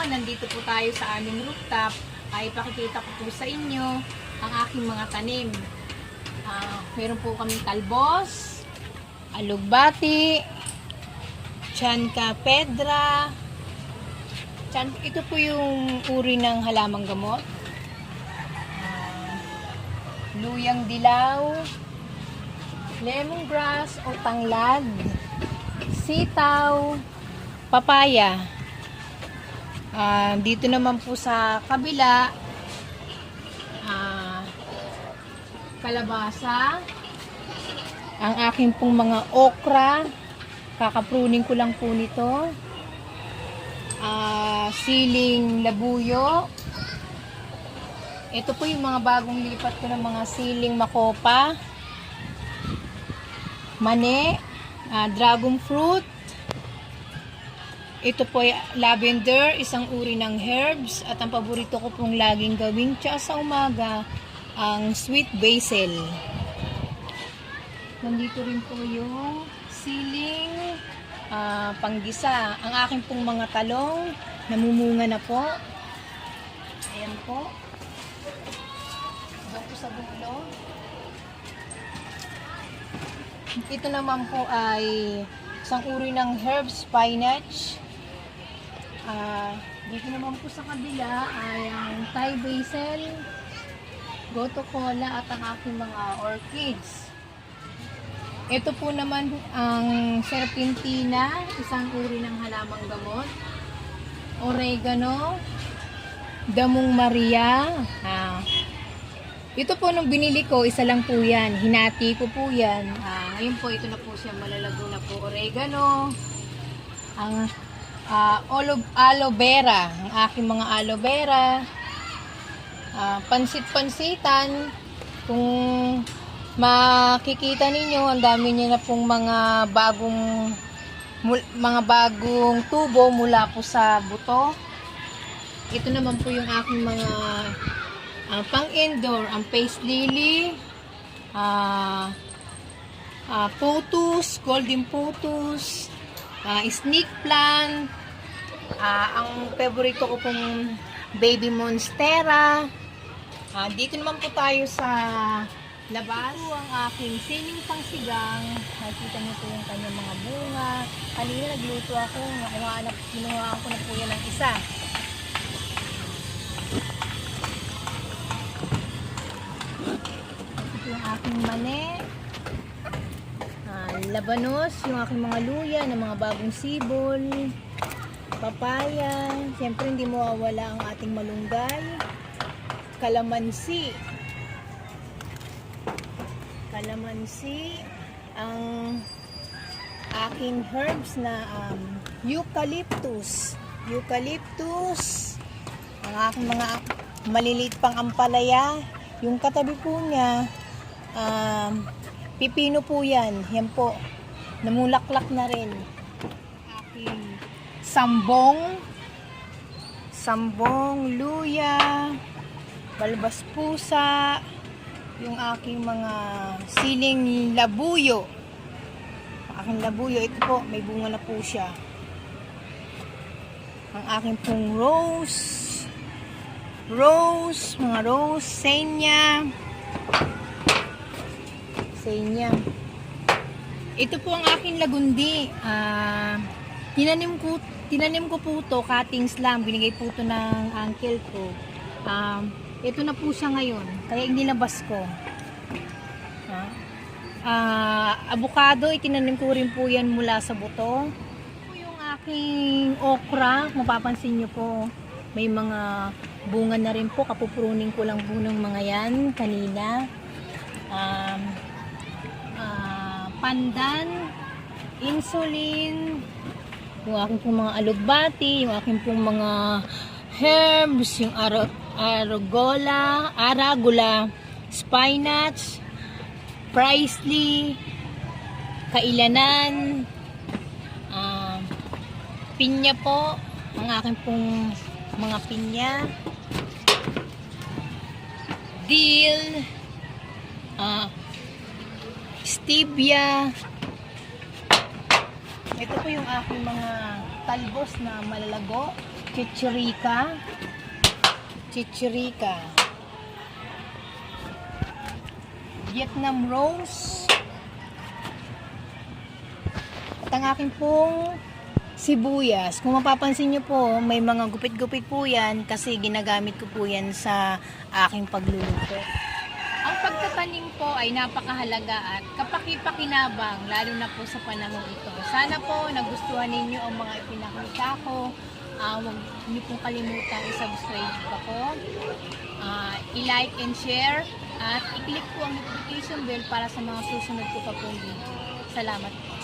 nandito po tayo sa aming rooftop. Ay pakikita ko po sa inyo ang aking mga tanim. Meron po kaming talbos, alugbati, Chanca pedra. Ito po yung uri ng halamang gamot. Luyang dilaw, lemongrass o tanglad, sitaw, papaya. Dito naman po sa kabila, kalabasa, ang aking pong mga okra, kakapruning ko lang po nito, siling labuyo. Ito po yung mga bagong lipat ko ng mga siling makopa, mane, dragon fruit. Ito po ay lavender, isang uri ng herbs. At ang paborito ko pong laging gawing tsa sa umaga, ang sweet basil. Nandito rin po yung siling panggisa. Ang aking pong mga talong, namumunga na po. Ayan po. Doon po sa dulo. Ito naman po ay isang uri ng herbs, spinach. Dito naman po sa kabila ay ang Thai basil, goto kola at ang aking mga orchids. Ito po naman ang serpentina, isang uri ng halamang gamot. Oregano, damong Maria. Ito po nung binili ko, isa lang po yan. Hinati ko po yan. Ngayon po, ito na po siya, malalago na po. Oregano, ang aloe vera, ang aking mga aloe vera, pansit-pansitan. Kung makikita ninyo, ang dami niya na pong mga bagong tubo mula po sa buto. Ito naman po yung aking mga pang-indoor, ang pace lily, pothos, golden pothos, snake plant, ang favorito ko pong baby monstera. Dito naman po tayo sa labas. Ito ang aking siling pangsigang. Nakikita niyo po yung kanyang mga bunga. Kanina nagluto ako, kinuha ko na po yan ng isa. Ito yung aking mane, labanos, yung aking mga luya ng mga bagong sibol, papaya, siyempre hindi mawawala ang ating malunggay, kalamansi, ang aking herbs na eucalyptus, ang aking mga maliliit pang ampalaya. Yung katabi po niya, pipino po yan. Yan po. Namulaklak na rin. Aking sambong, luya, balbas pusa, yung aking mga siling labuyo. Aking labuyo, ito po, may bunga na po siya. Ang aking pong mga rose, senya. Ito po ang aking lagundi. Tinanim ko po to, cuttings lang. Binigay po to ng uncle ko. Ito na po siya ngayon. Kaya inilabas ko. Avocado, itinanim ko rin po yan mula sa buto. Ito po yung aking okra. Mapapansin nyo po, may mga bunga na rin po. Kapupruning ko lang po ng mga yan kanina. Pandan, insulin, yung aking pong mga alugbati, yung aking pong mga herbs, yung arugula, spinach, parsley, kailanan, pinya po, ang aking pong mga pinya, dill, stevia. Ito po yung aking mga talbos na malalago. chichirika. Chichirika. Vietnam rose. At ang aking pong sibuyas. Kung mapapansin nyo po, may mga gupit-gupit po yan kasi ginagamit ko po yan sa aking pagluluto. Ang pagtatanim po ay napakahalaga at kapaki-pakinabang lalo na po sa panahon ito. Sana po nagustuhan ninyo ang mga ipinakita ko. Huwag niyo pong kalimutan i-subscribe ako, i-like and share, at i-click po ang notification bell para sa mga susunod ko pa pong video. Salamat po.